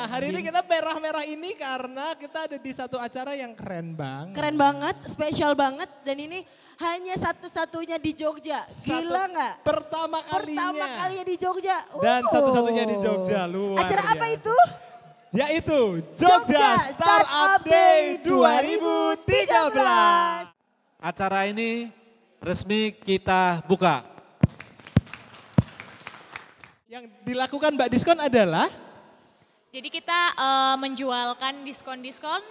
Nah, hari ini kita merah-merah ini karena kita ada di satu acara yang keren banget. Keren banget, spesial banget dan ini hanya satu-satunya di Jogja. Gila nggak? Pertama kalinya di Jogja. dan satu-satunya di Jogja, luar Acara apa biasa. itu? Yaitu Jogja Startup Day 2013. Acara ini resmi kita buka. Yang dilakukan Mbak Diskon adalah Jadi kita menjualkan diskon-diskon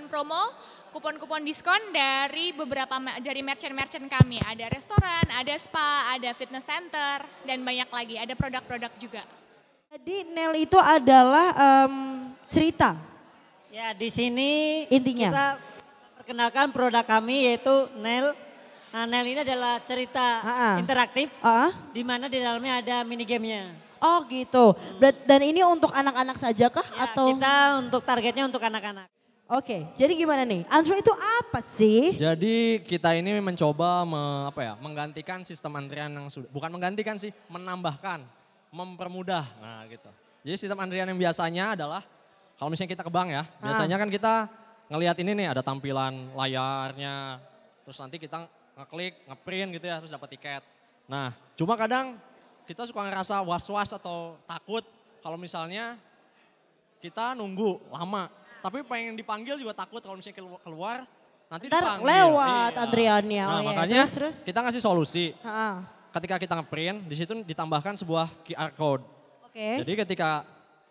promo, kupon-kupon diskon dari beberapa dari merchant-merchant kami. Ada restoran, ada spa, ada fitness center, dan banyak lagi. Ada produk-produk juga. Jadi Nel itu adalah cerita. Ya di sini Intinya. kita perkenalkan produk kami yaitu Nel. Nah, Nel ini adalah cerita interaktif di mana di dalamnya ada mini gamenya. Oh gitu. Dan ini untuk anak-anak saja kah? Ya, atau kita untuk targetnya untuk anak-anak. Oke, jadi gimana nih? Antro itu apa sih? Jadi kita ini mencoba menggantikan sistem antrian yang sudah, bukan menggantikan sih, menambahkan, mempermudah. Nah gitu. Jadi sistem antrian yang biasanya adalah, kalau misalnya kita ke bank ya, biasanya kan kita ngelihat ini nih ada tampilan layarnya, terus nanti kita ngeklik, ngeprint gitu ya, terus dapat tiket. Nah cuma kadang kita suka ngerasa was-was atau takut kalau misalnya kita nunggu lama. Tapi pengen dipanggil juga takut kalau misalnya keluar nanti Ntar dipanggil. lewat Iya. antriannya. Nah, Oh, iya. makanya Terus? kita ngasih solusi. Ha-ha. Ketika kita ngeprint, di situ ditambahkan sebuah QR code. Oke. Jadi ketika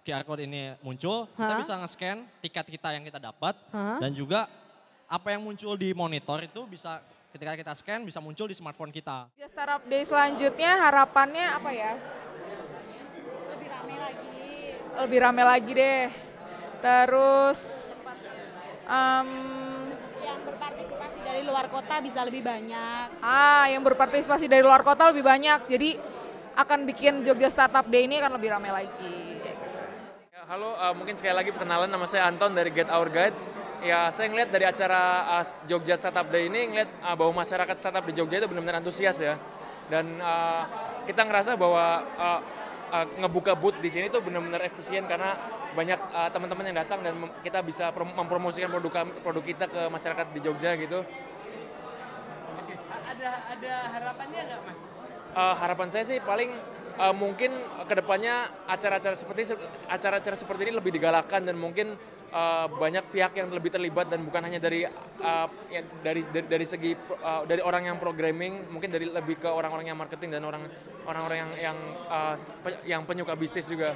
QR code ini muncul, kita Ha? bisa nge-scan tiket kita yang kita dapat. Ha? Dan juga apa yang muncul di monitor itu bisa ketika kita scan bisa muncul di smartphone kita. Startup Day selanjutnya harapannya apa ya? Lebih rame lagi deh. Terus Yang berpartisipasi dari luar kota bisa lebih banyak. yang berpartisipasi dari luar kota lebih banyak. Jadi akan bikin Jogja Startup Day ini akan lebih rame lagi. Ya, halo, mungkin sekali lagi perkenalan, nama saya Anton dari Get Our Guide. Ya, saya ngeliat dari acara Jogja Startup Day ini, ngeliat bahwa masyarakat startup di Jogja itu benar-benar antusias ya. Dan kita ngerasa bahwa ngebuka booth di sini tuh benar-benar efisien karena banyak teman-teman yang datang dan kita bisa mempromosikan produk kita ke masyarakat di Jogja gitu. ada harapannya nggak Mas? Harapan saya sih paling mungkin kedepannya acara-acara seperti ini lebih digalakkan dan mungkin banyak pihak yang lebih terlibat dan bukan hanya dari segi dari orang yang programming, mungkin dari lebih ke orang-orang yang marketing dan orang-orang yang penyuka bisnis juga.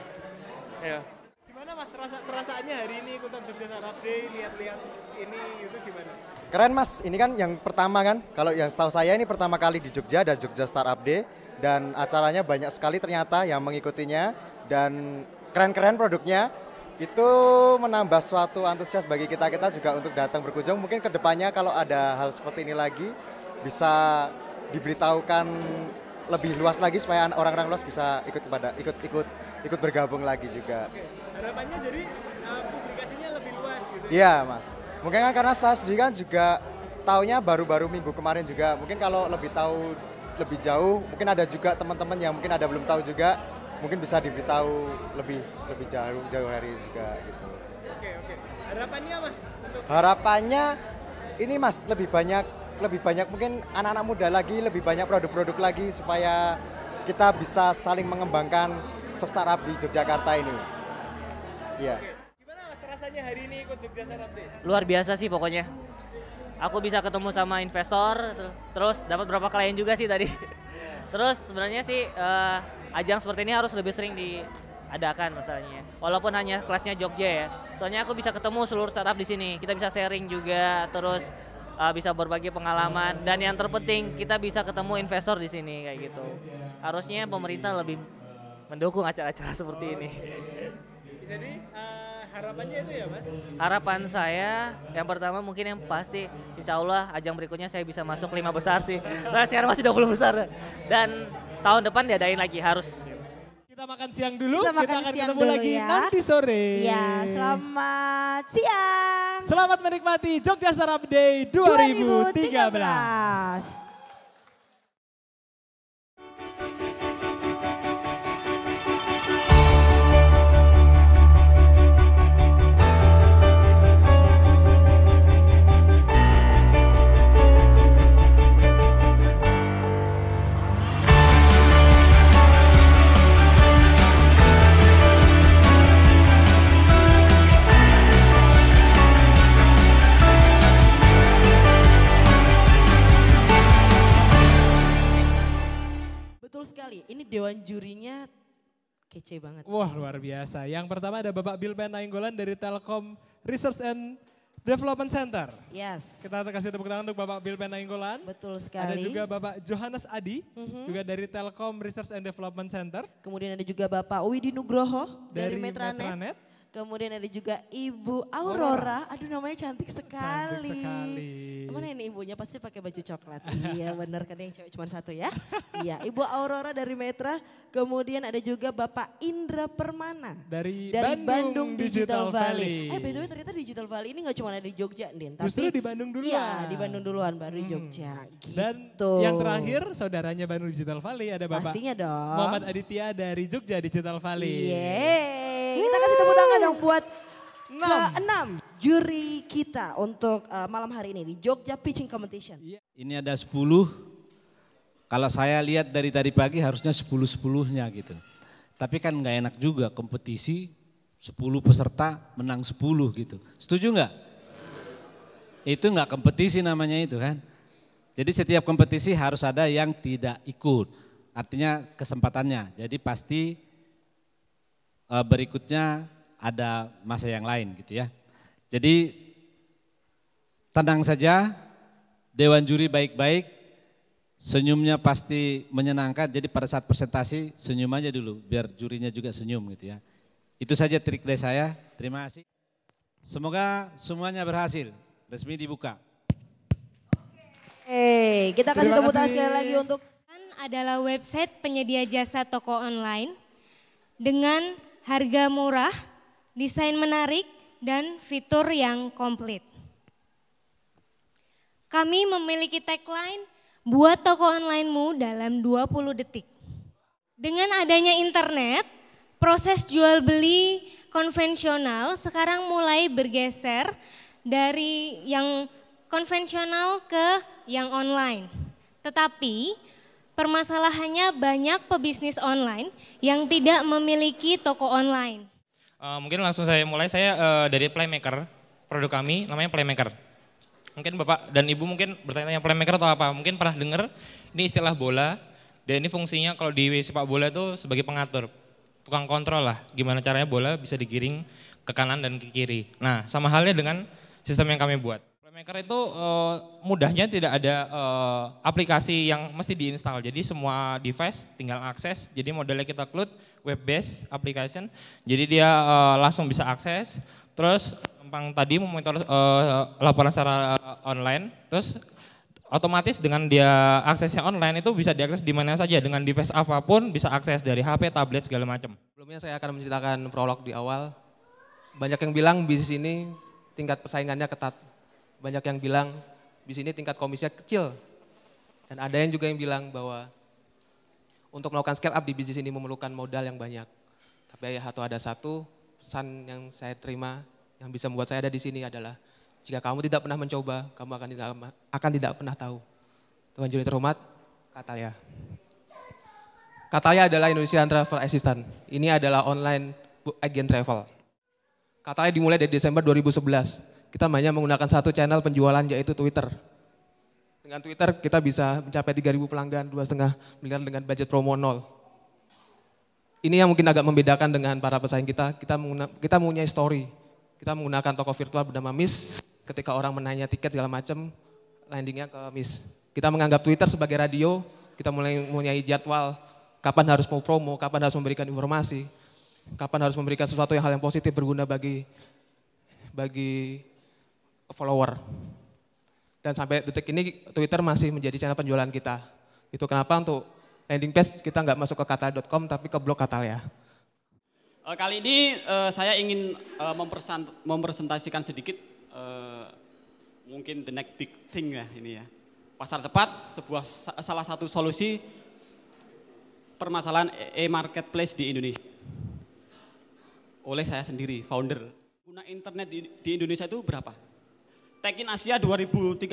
Ya. Gimana Mas perasaannya hari ini ikutan Jogja Startup Day, lihat-lihat ini itu gimana? Keren Mas, ini kan yang pertama kan, kalau yang setahu saya ini pertama kali di Jogja ada Jogja Startup Day dan acaranya banyak sekali ternyata yang mengikutinya dan keren-keren produknya. Itu menambah suatu antusias bagi kita juga untuk datang berkunjung. Mungkin kedepannya kalau ada hal seperti ini lagi bisa diberitahukan lebih luas lagi supaya orang-orang luas bisa ikut bergabung lagi juga. Oke. Harapannya jadi publikasinya lebih luas gitu. Iya Mas, mungkin kan karena saya sendiri kan juga taunya baru-baru minggu kemarin juga. Mungkin kalau lebih tahu lebih jauh, mungkin ada juga teman-teman yang mungkin ada belum tahu juga, mungkin bisa diberitahu lebih jauh hari juga gitu. Oke. Harapannya Mas? Harapannya ini Mas lebih banyak mungkin anak-anak muda lagi, lebih banyak produk-produk lagi supaya kita bisa saling mengembangkan startup di Yogyakarta ini. Iya. Gimana Mas rasanya hari ini ikut Jogja Startup Day? Luar biasa sih pokoknya. Aku bisa ketemu sama investor, terus dapat berapa klien juga sih tadi. Terus sebenarnya sih ajang seperti ini harus lebih sering diadakan misalnya. Walaupun hanya kelasnya Jogja ya. Soalnya aku bisa ketemu seluruh startup di sini. Kita bisa sharing juga, terus bisa berbagi pengalaman. Dan yang terpenting kita bisa ketemu investor di sini kayak gitu. Harusnya pemerintah lebih mendukung acara-acara seperti ini. Jadi harapannya itu ya Mas? Harapan saya yang pertama mungkin yang pasti insya Allah ajang berikutnya saya bisa masuk 5 besar sih. Soalnya sekarang masih 20 besar. Dan tahun depan diadain lagi harus. Kita makan siang dulu, kita makan akan siang ketemu dulu lagi ya. nanti sore. Ya, selamat siang. Selamat menikmati Jogja Startup Day 2013. 2013. Kece banget. Wah luar biasa. Yang pertama ada Bapak Bilpen Nainggolan dari Telkom Research and Development Center. Yes. Kita kasih tepuk tangan untuk Bapak Bilpen Nainggolan. Betul sekali. Ada juga Bapak Johannes Adi, juga dari Telkom Research and Development Center. Kemudian ada juga Bapak Widi Nugroho dari Metranet. Kemudian ada juga Ibu Aurora. Aduh namanya cantik sekali. Cantik sekali. Mana ini ibunya pasti pakai baju coklat. Iya benar kan yang cewek cuma satu ya. Iya Ibu Aurora dari Metra. Kemudian ada juga Bapak Indra Permana. Dari Bandung Digital Valley. Valley. By the way ternyata Digital Valley ini gak cuma ada di Jogja Din. Tapi Justru di Bandung duluan. Iya di Bandung duluan baru di Jogja. Gitu. Dan yang terakhir saudaranya Bandung Digital Valley ada Bapak Pastinya dong. Muhammad Aditya dari Jogja Digital Valley. Yeay, kita kasih tepuk tangan dong buat ke-6 juri kita untuk malam hari ini di Jogja Pitching Competition. Ini ada 10, kalau saya lihat dari tadi pagi harusnya 10-10-nya gitu. Tapi kan nggak enak juga kompetisi 10 peserta menang 10 gitu. Setuju nggak? Itu nggak kompetisi namanya itu kan. Jadi setiap kompetisi harus ada yang tidak ikut. Artinya kesempatannya. Jadi pasti berikutnya ada masa yang lain gitu ya. Jadi tenang saja, Dewan Juri baik-baik, senyumnya pasti menyenangkan. Jadi pada saat presentasi senyum aja dulu biar jurinya juga senyum gitu ya. Itu saja trik dari saya, terima kasih. Semoga semuanya berhasil, resmi dibuka. Kita kasih tepuk tangan sekali lagi untuk adalah website penyedia jasa toko online dengan harga murah, desain menarik, dan fitur yang komplit. Kami memiliki tagline, buat toko onlinemu dalam 20 detik. Dengan adanya internet, proses jual beli konvensional sekarang mulai bergeser dari yang konvensional ke yang online. Tetapi permasalahannya banyak pebisnis online yang tidak memiliki toko online. Mungkin langsung saya mulai, saya dari Playmaker, produk kami namanya Playmaker. Mungkin Bapak dan Ibu mungkin bertanya Playmaker atau apa, mungkin pernah dengar ini istilah bola, dan ini fungsinya kalau di sepak bola itu sebagai pengatur, tukang kontrol lah, gimana caranya bola bisa digiring ke kanan dan ke kiri. Nah sama halnya dengan sistem yang kami buat. Playmaker itu mudahnya tidak ada aplikasi yang mesti diinstal, jadi semua device tinggal akses, jadi modelnya kita cloud, web based application, jadi dia langsung bisa akses, terus gampang tadi memonitor laporan secara online, terus otomatis dengan dia aksesnya online itu bisa diakses di mana saja, dengan device apapun bisa akses dari HP, tablet segala macam. Sebelumnya saya akan menceritakan prolog di awal, banyak yang bilang bisnis ini tingkat persaingannya ketat. Banyak yang bilang di sini tingkat komisinya kecil. Dan ada yang juga yang bilang bahwa untuk melakukan scale up di bisnis ini memerlukan modal yang banyak. Tapi atau ada satu pesan yang saya terima yang bisa membuat saya ada di sini adalah jika kamu tidak pernah mencoba, kamu akan tidak pernah tahu. Tuan Juri terhormat, Catalya. Catalya adalah Indonesian Travel Assistant. Ini adalah online agent travel. Catalya dimulai dari Desember 2011. Kita hanya menggunakan satu channel penjualan yaitu Twitter. Dengan Twitter kita bisa mencapai 3.000 pelanggan, 2,5 miliar dengan budget promo 0. Ini yang mungkin agak membedakan dengan para pesaing kita. Kita mempunyai story. Kita menggunakan toko virtual bernama Miss. Ketika orang menanya tiket segala macam, landingnya ke Miss. Kita menganggap Twitter sebagai radio. Kita mulai mempunyai jadwal kapan harus mau promo, kapan harus memberikan informasi, kapan harus memberikan sesuatu hal yang positif berguna bagi follower. Dan sampai detik ini Twitter masih menjadi channel penjualan kita. Itu kenapa untuk landing page kita nggak masuk ke catalya.com tapi ke blog Catalya. Kali ini saya ingin mempresentasikan sedikit mungkin the next big thing ya ini ya. Pasar cepat salah satu solusi permasalahan e-marketplace di Indonesia. Oleh saya sendiri, founder. Pengguna internet di Indonesia itu berapa? Tech-in Asia 2013,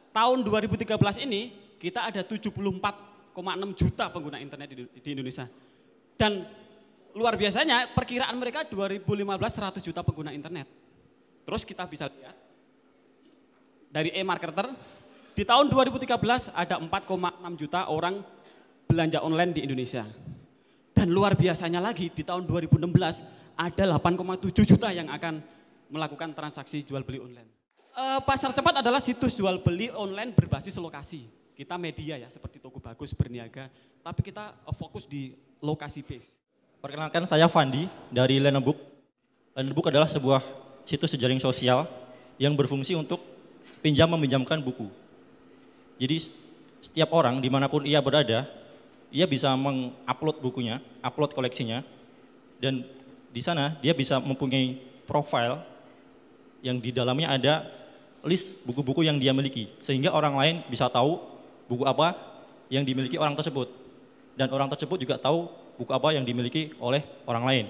tahun 2013 ini kita ada 74,6 juta pengguna internet di Indonesia. Dan luar biasanya perkiraan mereka 2015 100 juta pengguna internet. Terus kita bisa lihat dari e-marketer, di tahun 2013 ada 4,6 juta orang belanja online di Indonesia. Dan luar biasanya lagi di tahun 2016 ada 8,7 juta yang akan melakukan transaksi jual beli online. Pasar cepat adalah situs jual beli online berbasis lokasi. Kita media ya seperti Toko Bagus, Berniaga, tapi kita fokus di lokasi base. Perkenalkan saya Fandi dari Lenebook. Lenebook adalah sebuah situs jejaring sosial yang berfungsi untuk meminjamkan buku. Jadi setiap orang dimanapun ia berada, ia bisa mengupload bukunya, upload koleksinya, dan di sana dia bisa mempunyai profil yang di dalamnya ada list buku-buku yang dia miliki, sehingga orang lain bisa tahu buku apa yang dimiliki orang tersebut. Dan orang tersebut juga tahu buku apa yang dimiliki oleh orang lain.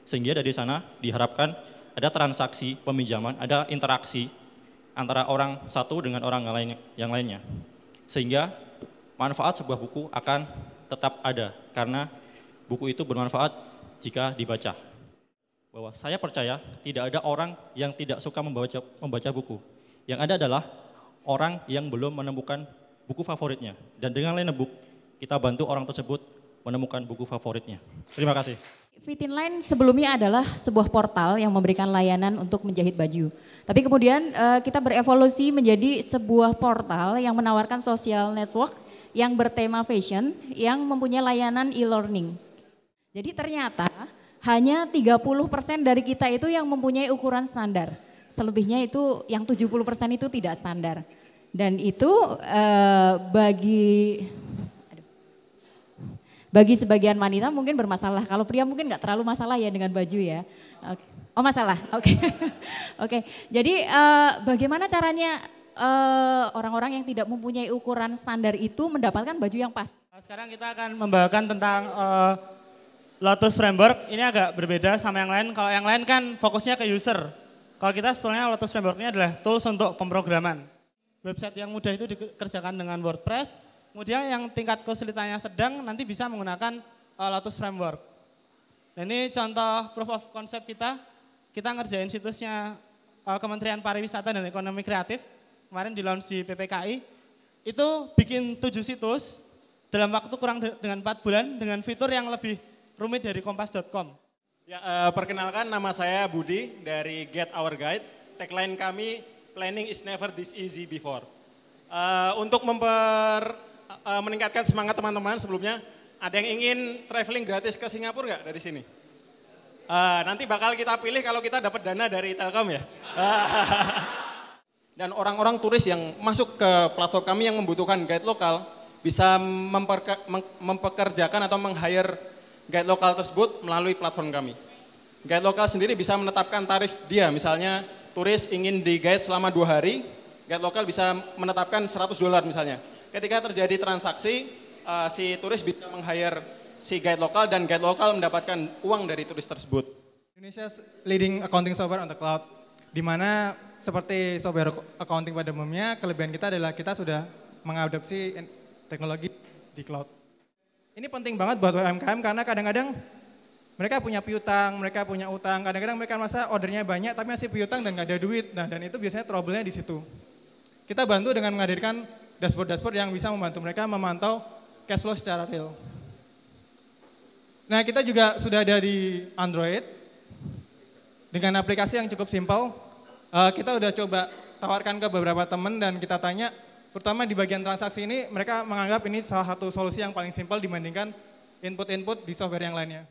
Sehingga dari sana diharapkan ada transaksi peminjaman, ada interaksi antara orang satu dengan orang yang lainnya. Sehingga manfaat sebuah buku akan tetap ada, karena buku itu bermanfaat jika dibaca. Bahwa saya percaya tidak ada orang yang tidak suka membaca buku. Yang ada adalah orang yang belum menemukan buku favoritnya. Dan dengan Lenebook, kita bantu orang tersebut menemukan buku favoritnya. Terima kasih. Fitinline sebelumnya adalah sebuah portal yang memberikan layanan untuk menjahit baju. Tapi kemudian kita berevolusi menjadi sebuah portal yang menawarkan social network yang bertema fashion, yang mempunyai layanan e-learning. Jadi ternyata hanya 30% dari kita itu yang mempunyai ukuran standar. Selebihnya itu yang 70% itu tidak standar. Dan itu bagi sebagian wanita mungkin bermasalah. Kalau pria mungkin nggak terlalu masalah ya dengan baju ya. Oh masalah, oke. Oke. Jadi bagaimana caranya orang-orang yang tidak mempunyai ukuran standar itu mendapatkan baju yang pas? Sekarang kita akan membawakan tentang Lotus Framework. Ini agak berbeda sama yang lain. Kalau yang lain kan fokusnya ke user. Kalau kita sebetulnya Lotus Framework ini adalah tools untuk pemrograman. Website yang mudah itu dikerjakan dengan WordPress. Kemudian yang tingkat kesulitannya sedang nanti bisa menggunakan Lotus Framework. Nah, ini contoh proof of concept kita. Kita ngerjain situsnya Kementerian Pariwisata dan Ekonomi Kreatif. Kemarin di launch di PPKI. Itu bikin 7 situs dalam waktu kurang dengan 4 bulan dengan fitur yang lebih rumit dari kompas.com. Ya, perkenalkan nama saya Budi dari Get Our Guide. Tagline kami, planning is never this easy before. Untuk meningkatkan semangat teman-teman sebelumnya, ada yang ingin traveling gratis ke Singapura nggak dari sini? Nanti bakal kita pilih kalau kita dapat dana dari Telkom ya. Dan orang-orang turis yang masuk ke platform kami yang membutuhkan guide lokal, bisa mempekerjakan atau meng-hire guide lokal tersebut melalui platform kami. Guide lokal sendiri bisa menetapkan tarif dia, misalnya turis ingin di guide selama 2 hari, guide lokal bisa menetapkan $100 misalnya. Ketika terjadi transaksi, si turis bisa meng-hire si guide lokal dan guide lokal mendapatkan uang dari turis tersebut. Indonesia's leading accounting software on the cloud, di mana seperti software accounting pada umumnya, kelebihan kita adalah kita sudah mengadopsi teknologi di cloud. Ini penting banget buat UMKM karena kadang-kadang mereka punya piutang, mereka punya utang, kadang-kadang mereka merasa ordernya banyak tapi masih piutang dan nggak ada duit. Nah, dan itu biasanya trouble-nya di situ. Kita bantu dengan menghadirkan dashboard-dashboard yang bisa membantu mereka memantau cash flow secara real. Nah, kita juga sudah ada di Android dengan aplikasi yang cukup simpel. Kita udah coba tawarkan ke beberapa teman dan kita tanya, terutama di bagian transaksi ini, mereka menganggap ini salah satu solusi yang paling simpel dibandingkan input-input di software yang lainnya.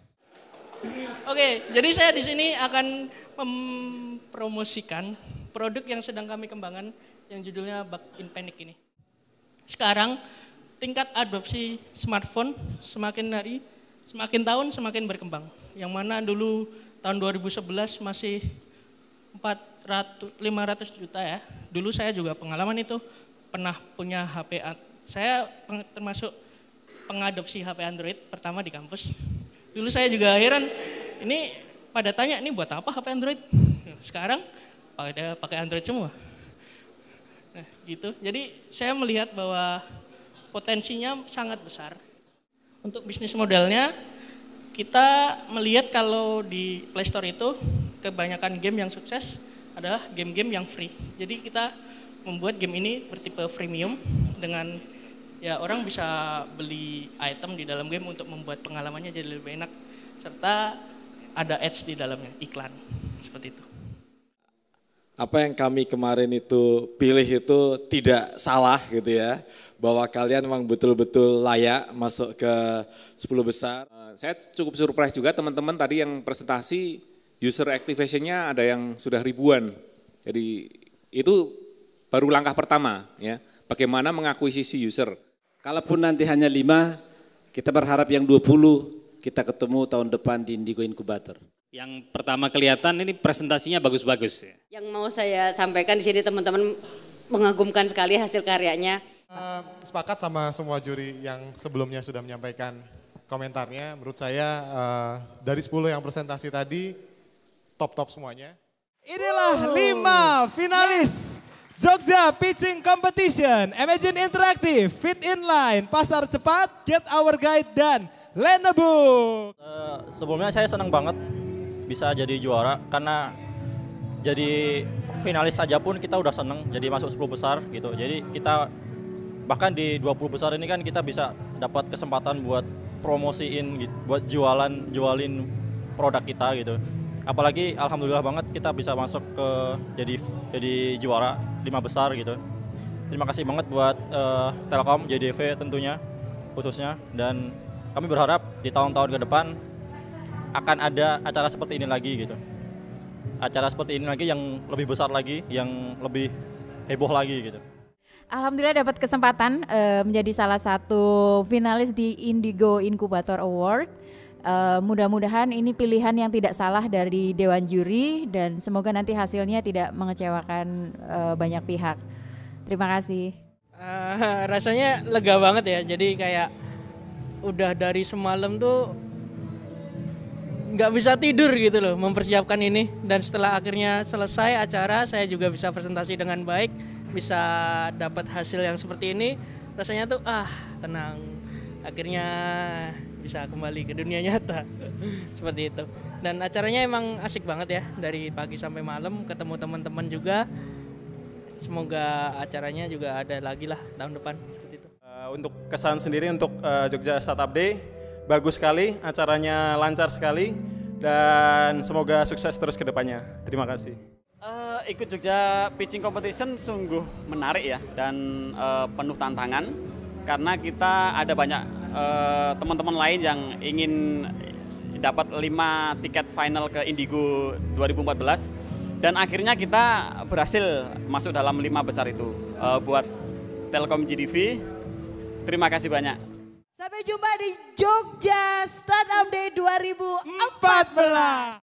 Oke, jadi saya di sini akan mempromosikan produk yang sedang kami kembangkan yang judulnya Bug in Panic ini. Sekarang tingkat adopsi smartphone semakin hari, semakin tahun semakin berkembang. Yang mana dulu tahun 2011 masih 500 juta ya. Dulu saya juga pengalaman itu. Pernah punya HP, saya termasuk pengadopsi HP Android pertama di kampus. Dulu saya juga heran, ini pada tanya, ini buat apa HP Android? Sekarang pada pakai Android semua. Nah gitu, jadi saya melihat bahwa potensinya sangat besar. Untuk bisnis modelnya, kita melihat kalau di Play Store itu kebanyakan game yang sukses adalah game-game yang free. Jadi kita membuat game ini bertipe freemium dengan ya orang bisa beli item di dalam game untuk membuat pengalamannya jadi lebih enak. Serta ada ads di dalamnya, iklan, seperti itu. Apa yang kami kemarin itu pilih itu tidak salah gitu ya. Bahwa kalian memang betul-betul layak masuk ke 10 besar. Saya cukup surprise juga teman-teman tadi yang presentasi user activation-nya ada yang sudah ribuan. Jadi itu baru langkah pertama ya. Bagaimana mengakuisisi user. Kalaupun nanti hanya 5, kita berharap yang 20 kita ketemu tahun depan di Indigo Incubator. Yang pertama kelihatan ini presentasinya bagus-bagus ya. Yang mau saya sampaikan di sini teman-teman mengagumkan sekali hasil karyanya. Sepakat sama semua juri yang sebelumnya sudah menyampaikan komentarnya. Menurut saya dari 10 yang presentasi tadi top-top semuanya. Inilah 5 finalis Jogja Pitching Competition, Imagine Interactive, Fit Inline, Pasar Cepat, Get Our Guide, dan Lenobook. Sebelumnya saya senang banget bisa jadi juara karena jadi finalis saja pun kita udah seneng jadi masuk 10 besar gitu. Jadi kita bahkan di 20 besar ini kan kita bisa dapat kesempatan buat promosiin gitu, buat jualin produk kita gitu. Apalagi alhamdulillah banget kita bisa masuk ke jadi juara 5 besar gitu. Terima kasih banget buat Telkom, JDV tentunya khususnya, dan kami berharap di tahun-tahun ke depan akan ada acara seperti ini lagi gitu. Acara seperti ini lagi yang lebih besar lagi, yang lebih heboh lagi gitu. Alhamdulillah dapat kesempatan menjadi salah satu finalis di Indigo Incubator Award. Mudah-mudahan ini pilihan yang tidak salah dari Dewan Juri dan semoga nanti hasilnya tidak mengecewakan banyak pihak. Terima kasih. Rasanya lega banget ya, jadi kayak udah dari semalam tuh nggak bisa tidur gitu loh mempersiapkan ini, dan setelah akhirnya selesai acara saya juga bisa presentasi dengan baik, bisa dapat hasil yang seperti ini, rasanya tuh tenang, akhirnya bisa kembali ke dunia nyata seperti itu. Dan acaranya emang asik banget ya, dari pagi sampai malam ketemu teman-teman juga, semoga acaranya juga ada lagi lah tahun depan seperti itu. Untuk kesan sendiri untuk Jogja Startup Day, bagus sekali, acaranya lancar sekali, dan semoga sukses terus ke depannya. Terima kasih. Ikut Jogja Pitching Competition sungguh menarik ya, dan penuh tantangan, karena kita ada banyak teman-teman lain yang ingin dapat 5 tiket final ke Indigo 2014, dan akhirnya kita berhasil masuk dalam 5 besar itu. Buat Telkom JDV, terima kasih banyak. Sampai jumpa di Jogja Startup Day 2014.